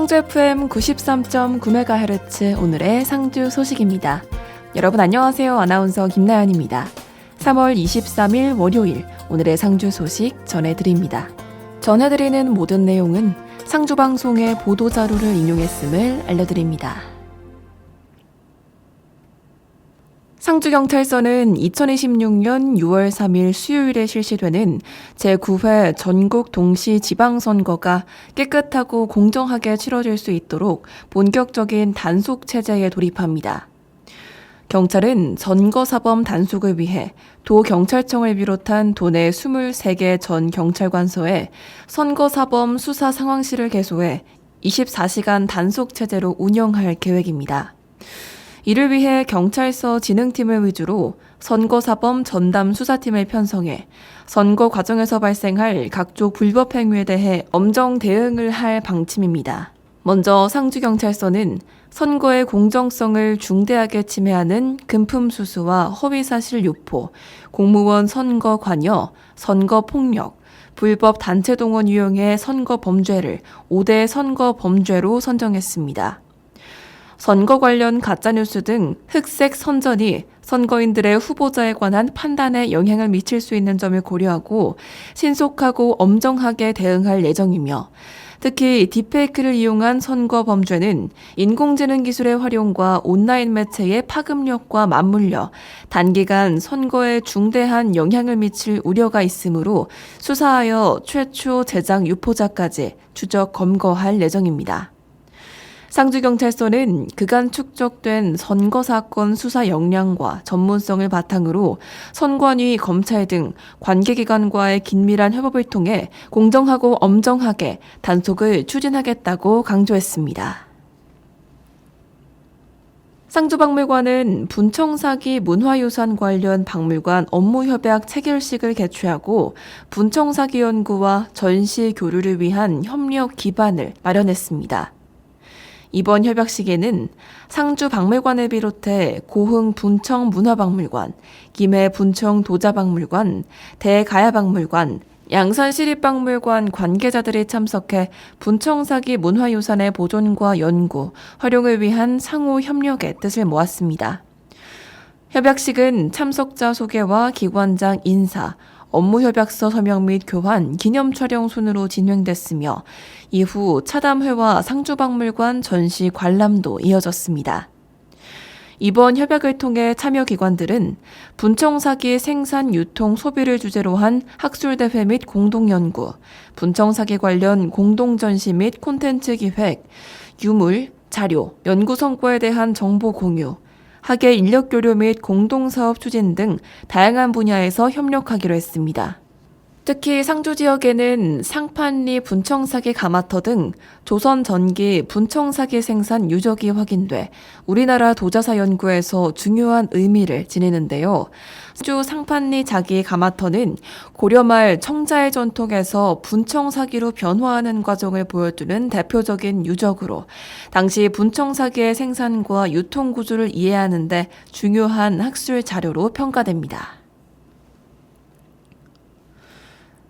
상주 FM 93.9MHz 오늘의 상주 소식입니다. 여러분 안녕하세요. 아나운서 김나연입니다. 3월 23일 월요일 오늘의 상주 소식 전해드립니다. 전해드리는 모든 내용은 상주방송의 보도자료를 인용했음을 알려드립니다. 상주경찰서는 2026년 6월 3일 수요일에 실시되는 제9회 전국 동시 지방선거가 깨끗하고 공정하게 치러질 수 있도록 본격적인 단속 체제에 돌입합니다. 경찰은 선거사범 단속을 위해 도경찰청을 비롯한 도내 23개 전 경찰관서에 선거사범 수사 상황실을 개소해 24시간 단속 체제로 운영할 계획입니다. 이를 위해 경찰서 진흥팀을 위주로 선거사범 전담 수사팀을 편성해 선거 과정에서 발생할 각종 불법 행위에 대해 엄정 대응을 할 방침입니다. 먼저 상주경찰서는 선거의 공정성을 중대하게 침해하는 금품 수수와 허위사실 유포, 공무원 선거 관여, 선거 폭력, 불법 단체 동원 유형의 선거 범죄를 5대 선거 범죄로 선정했습니다. 선거 관련 가짜뉴스 등 흑색 선전이 선거인들의 후보자에 관한 판단에 영향을 미칠 수 있는 점을 고려하고 신속하고 엄정하게 대응할 예정이며 특히 딥페이크를 이용한 선거 범죄는 인공지능 기술의 활용과 온라인 매체의 파급력과 맞물려 단기간 선거에 중대한 영향을 미칠 우려가 있으므로 수사하여 최초 제작 유포자까지 추적 검거할 예정입니다. 상주경찰서는 그간 축적된 선거사건 수사 역량과 전문성을 바탕으로 선관위, 검찰 등 관계기관과의 긴밀한 협업을 통해 공정하고 엄정하게 단속을 추진하겠다고 강조했습니다. 상주박물관은 분청사기 문화유산 관련 박물관 업무협약 체결식을 개최하고 분청사기 연구와 전시 교류를 위한 협력 기반을 마련했습니다. 이번 협약식에는 상주 박물관을 비롯해 고흥 분청 문화박물관, 김해 분청 도자박물관, 대가야박물관, 양산 시립박물관 관계자들이 참석해 분청사기 문화유산의 보존과 연구, 활용을 위한 상호 협력의 뜻을 모았습니다. 협약식은 참석자 소개와 기관장 인사, 업무협약서 서명 및 교환, 기념 촬영 순으로 진행됐으며 이후 차담회와 상주박물관 전시 관람도 이어졌습니다. 이번 협약을 통해 참여기관들은 분청사기 생산, 유통, 소비를 주제로 한 학술대회 및 공동연구, 분청사기 관련 공동전시 및 콘텐츠 기획, 유물, 자료, 연구 성과에 대한 정보 공유, 학예 인력 교류 및 공동사업 추진 등 다양한 분야에서 협력하기로 했습니다. 특히 상주 지역에는 상판리 분청사기 가마터 등 조선 전기 분청사기 생산 유적이 확인돼 우리나라 도자사 연구에서 중요한 의미를 지니는데요. 상주 상판리 자기 가마터는 고려말 청자의 전통에서 분청사기로 변화하는 과정을 보여주는 대표적인 유적으로 당시 분청사기의 생산과 유통 구조를 이해하는 데 중요한 학술 자료로 평가됩니다.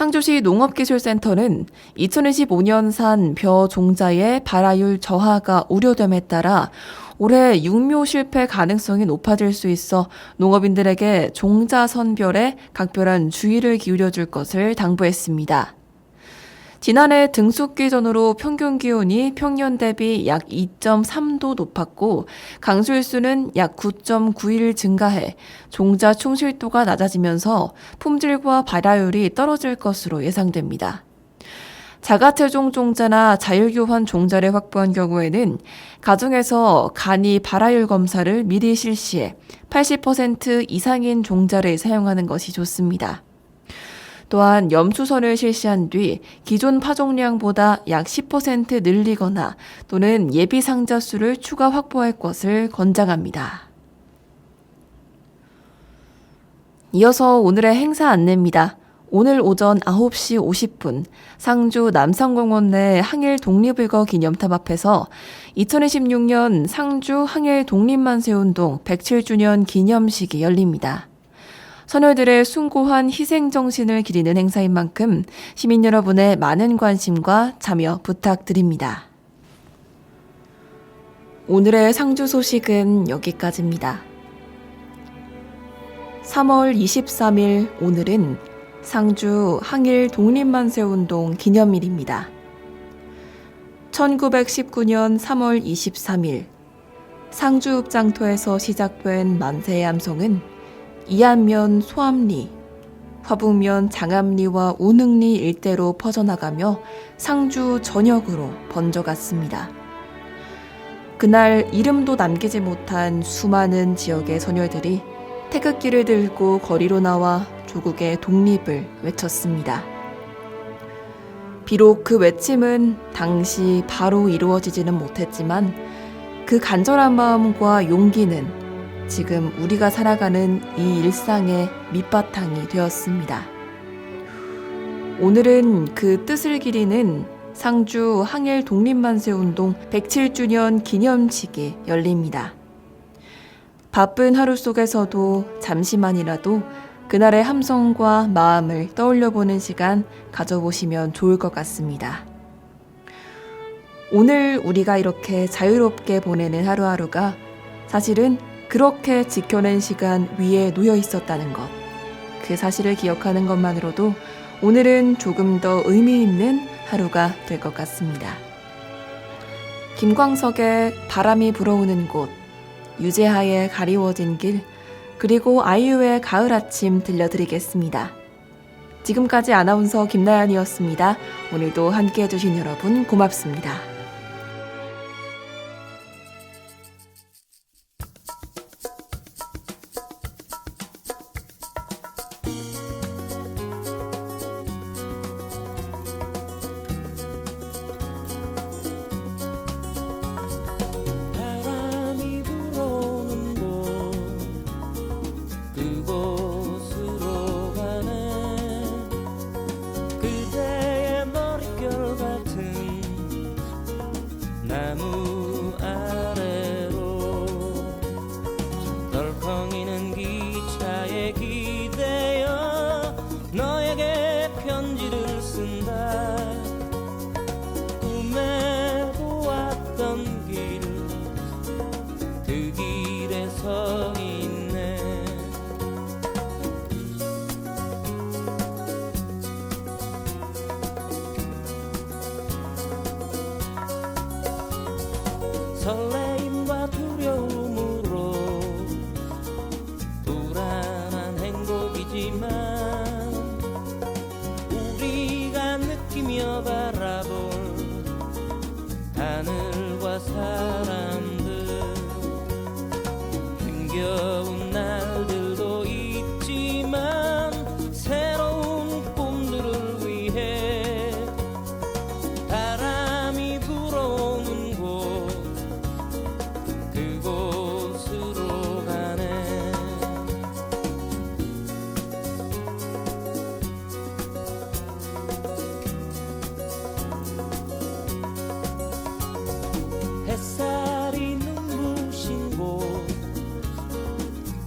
상주시 농업기술센터는 2025년산 벼 종자의 발화율 저하가 우려됨에 따라 올해 육묘 실패 가능성이 높아질 수 있어 농업인들에게 종자 선별에 각별한 주의를 기울여줄 것을 당부했습니다. 지난해 등숙기 전후로 평균 기온이 평년 대비 약 2.3도 높았고 강수일수는 약 9.9일 증가해 종자 충실도가 낮아지면서 품질과 발화율이 떨어질 것으로 예상됩니다. 자가체종 종자나 자율교환 종자를 확보한 경우에는 가정에서 간이 발화율 검사를 미리 실시해 80% 이상인 종자를 사용하는 것이 좋습니다. 또한 염수선을 실시한 뒤 기존 파종량보다 약 10% 늘리거나 또는 예비 상자 수를 추가 확보할 것을 권장합니다. 이어서 오늘의 행사 안내입니다. 오늘 오전 9시 50분 상주 남산공원 내 항일 독립일거 기념탑 앞에서 2026년 상주 항일 독립만세운동 107주년 기념식이 열립니다. 선열들의 숭고한 희생정신을 기리는 행사인 만큼 시민 여러분의 많은 관심과 참여 부탁드립니다. 오늘의 상주 소식은 여기까지입니다. 3월 23일 오늘은 상주 항일 독립만세운동 기념일입니다. 1919년 3월 23일 상주읍장터에서 시작된 만세의 함성은 이안면 소암리, 화북면 장암리와 우능리 일대로 퍼져나가며 상주 전역으로 번져갔습니다. 그날 이름도 남기지 못한 수많은 지역의 선열들이 태극기를 들고 거리로 나와 조국의 독립을 외쳤습니다. 비록 그 외침은 당시 바로 이루어지지는 못했지만 그 간절한 마음과 용기는 지금 우리가 살아가는 이 일상의 밑바탕이 되었습니다. 오늘은 그 뜻을 기리는 상주 항일 독립만세운동 107주년 기념식이 열립니다. 바쁜 하루 속에서도 잠시만이라도 그날의 함성과 마음을 떠올려보는 시간 가져보시면 좋을 것 같습니다. 오늘 우리가 이렇게 자유롭게 보내는 하루하루가 사실은 그렇게 지켜낸 시간 위에 놓여 있었다는 것, 그 사실을 기억하는 것만으로도 오늘은 조금 더 의미 있는 하루가 될 것 같습니다. 김광석의 바람이 불어오는 곳, 유재하의 가리워진 길, 그리고 아이유의 가을 아침 들려드리겠습니다. 지금까지 아나운서 김나연이었습니다. 오늘도 함께 해주신 여러분 고맙습니다. 그곳으로 가네. 그대의 머릿결 같은 나무 아래로 덜컹이는 기차에 기대어 너에게 편지를 쓴다. 꿈에 보았던 길, 그 길에 서 있네. 설레임과 두려움으로 불안한 행복이지만 우리가 느끼며 바라볼 하늘과 사람들, 힘겨운 날들도 있지만 새로운 꿈들을 위해 바람이 불어오는 곳, 그곳으로 가네. 햇살이 눈부신 곳,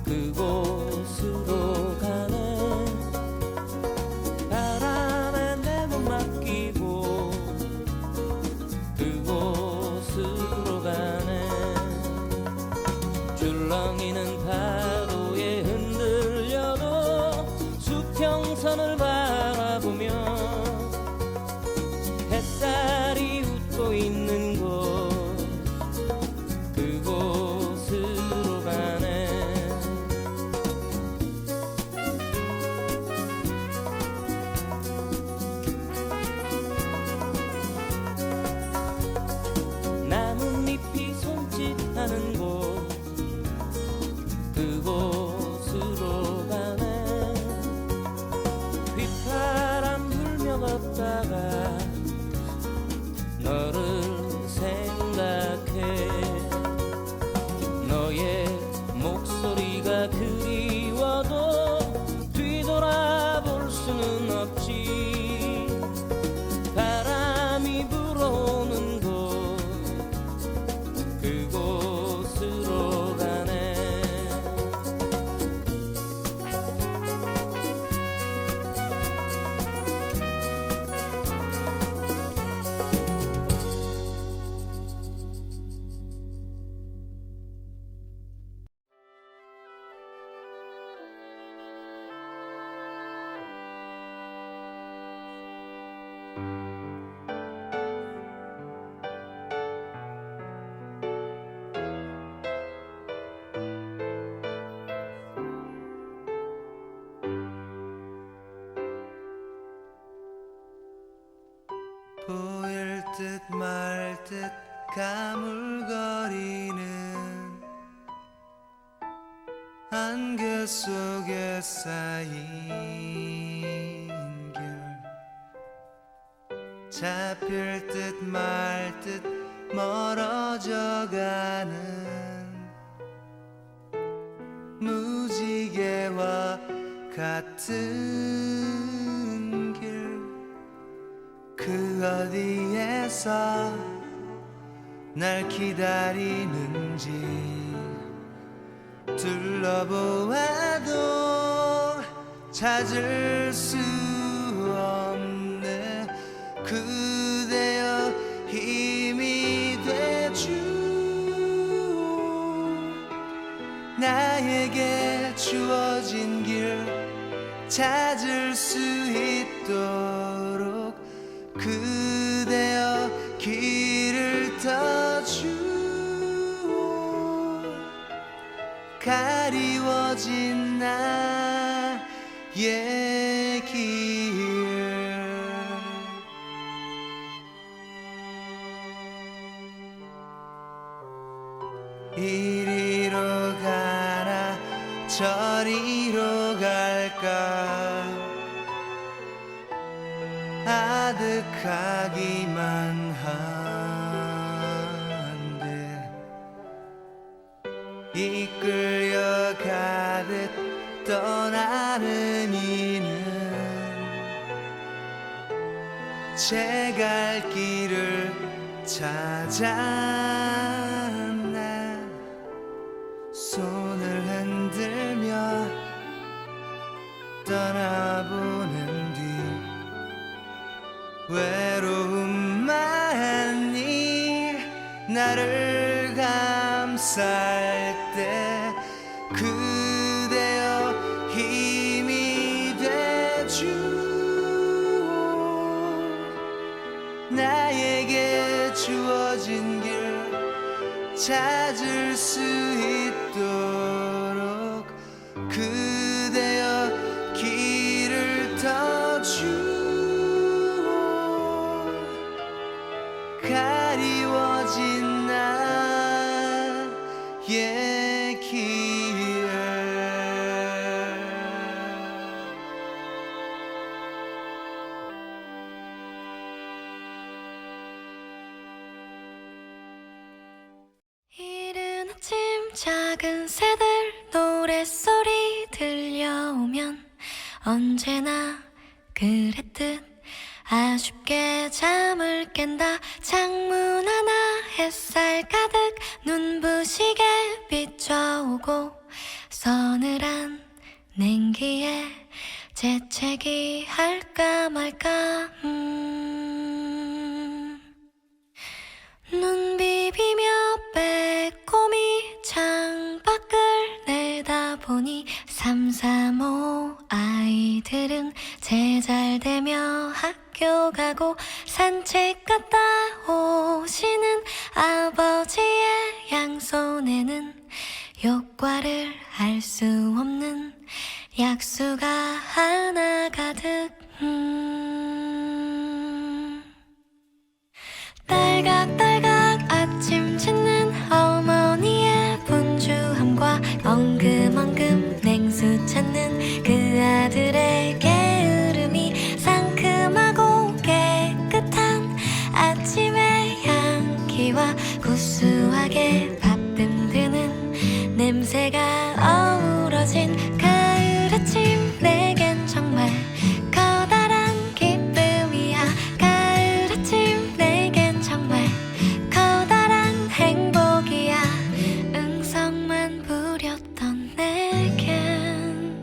그곳으로 가네. 바람에 내 몸 맡기고 그곳으로 가네. 줄렁이는 파도에 흔들려도 수평선을 바라보며 햇살이 웃고 있는 곳, 그곳으로 가네. 나뭇잎이 손짓하는 곳, 그곳으로 가네. 보일 듯 말 듯 가물거리는 안개 속에 쌓인 길 잡힐 듯 말 듯 멀어져 가는 무지개와 같은 길 그 어디에서 날 기다리는지 둘러보아도 찾을 수 없네 그대여 힘이 되주 나에게 주어진 길 찾을 수 있도록 그대여 길을 터주오 가리워진 나의 길 이리로 가나 저리로 갈까 아득하기만 한데 이끌려 가듯 떠나는 이는 제 갈 길을 찾았나 손을 흔들며 떠나보는 뒤 외로움만이 나를 감쌀 때 그대여 힘이 되주오 나에게 주어진 길 찾을 수 있도록 그대여 길을 터주오 가리워진 나의 길 이른 아침 작은 새들 노랫소리 들려오면 언제나 그랬듯 아쉽게 잠을 깬다 창문 하나 햇살 가득 눈부시게 비춰오고 서늘한 냉기에 재채기 할까 말까 눈 비비며 빼꼼히 창밖을 내다보니 335 아이들은 제잘되며 학교 가고 산책 갔다 오시는 아버지의 양손에는 효과를 알 수 없는 약수가 하나 가득 딸각딸각 아침 짓는 어머니의 분주함과 엉금엉금 냉수 찾는 그 아들의 게으름이 상큼하고 깨끗한 아침의 향기와 구수하게 바쁜 드는 냄새가 어우러진 가을 아침 내겐 정말 커다란 기쁨이야 가을 아침 내겐 정말 커다란 행복이야 응성만 부렸던 내겐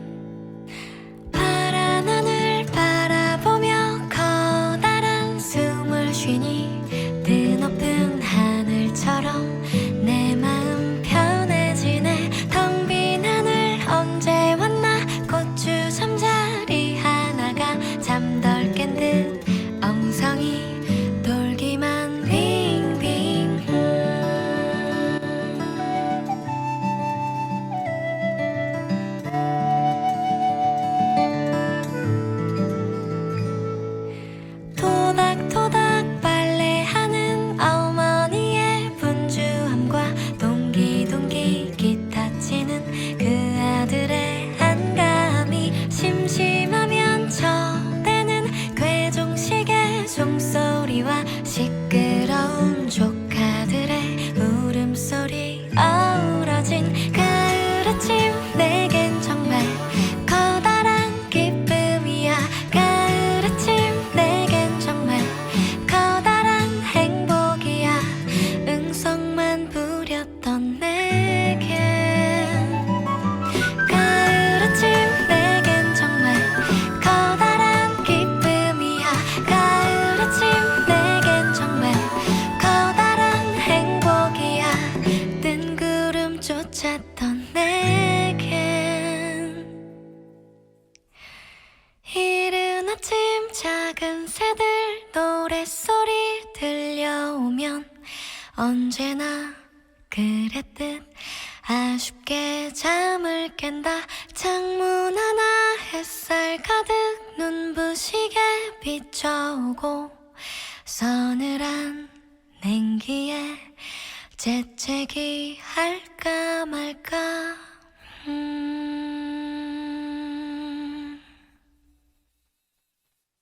언제나 그랬듯 아쉽게 잠을 깬다. 창문 하나 햇살 가득 눈부시게 비춰오고 서늘한 냉기에 재채기 할까 말까